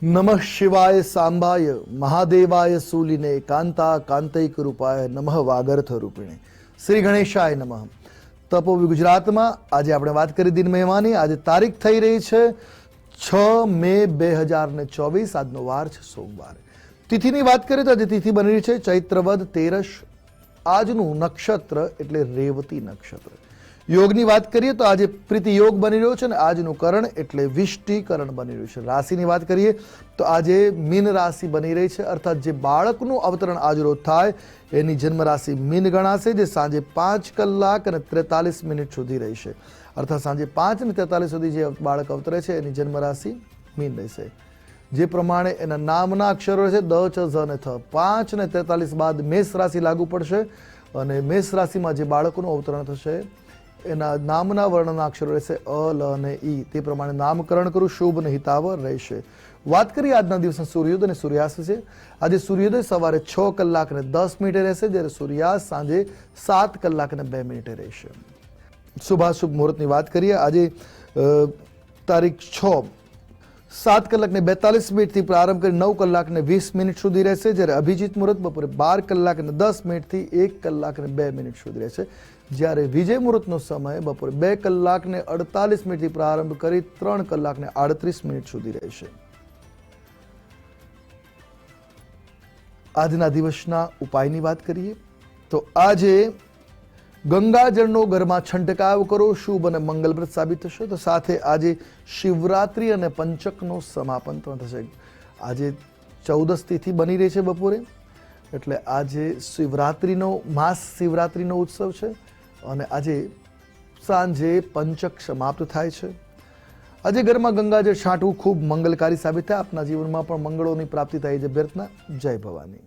નમઃ શિવાય સાંબાય મહાદેવાય શૂલિને કાંતા કાંતૈક રૂપાય નમઃ વાગર્થ રૂપિણે શ્રી ગણેશાય નમઃ। તપોવી ગુજરાતમાં આજે આપણે વાત કરી દિન મહેમાની। આજે તારીખ થઈ રહી છે 6 મે 2024। આજનો વાર છે સોમવાર। તિથિની વાત કરીએ તો આજે તિથિ બની રહી છે ચૈત્રવદ તેરસ। આજનું નક્ષત્ર એટલે રેવતી નક્ષત્ર। યોગની વાત કરીએ તો આજે પ્રીતિ યોગ બની રહ્યો છે અને આજનું કરણ એટલે વિષ્ટિકરણ બની રહ્યું છે। રાશિની વાત કરીએ તો આજે મીન રાશિ બની રહી છે, અર્થાત જે બાળકનું અવતરણ આજરોજ થાય એની જન્મ રાશિ મીન ગણાશે, જે સાંજે 5 કલાક અને 43 મિનિટ સુધી રહેશે। અર્થાત સાંજે 5 અને 43 સુધી જે બાળક અવતરે છે એની જન્મ રાશિ મીન રહેશે। જે પ્રમાણે એના નામના અક્ષરો છે દ ચ ઝ અને થ। 5 અને 43 બાદ મેષ રાશિ લાગુ પડશે અને મેષ રાશિમાં જે બાળકોનું અવતરણ થશે એના નામના વર્ણના અક્ષરો રહેશે અ લ અને ઈ। તે પ્રમાણે નામકરણ કરું શુભ અને હિતાવહ રહેશે। વાત કરીએ આજના દિવસના સૂર્યોદય અને સૂર્યાસ્ત છે। આજે સૂર્યોદય સવારે 6 કલાક અને 10 મિનિટે રહેશે, જ્યારે સૂર્યાસ્ત સાંજે 7 કલાક અને 2 મિનિટે રહેશે। શુભાશુભ મુહૂર્તની વાત કરીએ આજે તારીખ 6 7 કલાક ને 42 મિનિટથી પ્રારંભ કરી 9 કલાક ને 20 મિનિટ સુધી રહેશે, જ્યારે અભિજીત મુહૂર્ત બપોરે 12 કલાક અને 10 મિનિટથી 1 કલાક અને 2 મિનિટ સુધી રહેશે, જ્યારે વિજય મુહૂર્તનો સમય બપોરે 2 કલાક ને 48 મિનિટથી પ્રારંભ કરી 3 કલાક ને 38 મિનિટ સુધી રહેશે। આજના દિવસના ઉપાયની વાત કરીએ તો આજે ગંગાજળનો ઘરમાં છંટકાવ કરો, શુભ અને મંગલપ્રદ સાબિત થશે। તો સાથે આજે શિવરાત્રિ અને પંચકનો સમાપન પણ થશે। આજે 14 તિથિ બની રહી છે બપોરે, એટલે આજે શિવરાત્રિનો શિવરાત્રિનો ઉત્સવ છે અને આજે સાંજે પંચક સમાપ્ત થાય છે। આજે ઘરમાં ગંગાજળ છાંટવું ખૂબ મંગલકારી સાબિત થાય। આપના જીવનમાં પણ મંગળોની પ્રાપ્તિ થાય છે। અભ્યર્થના, જય ભવાની।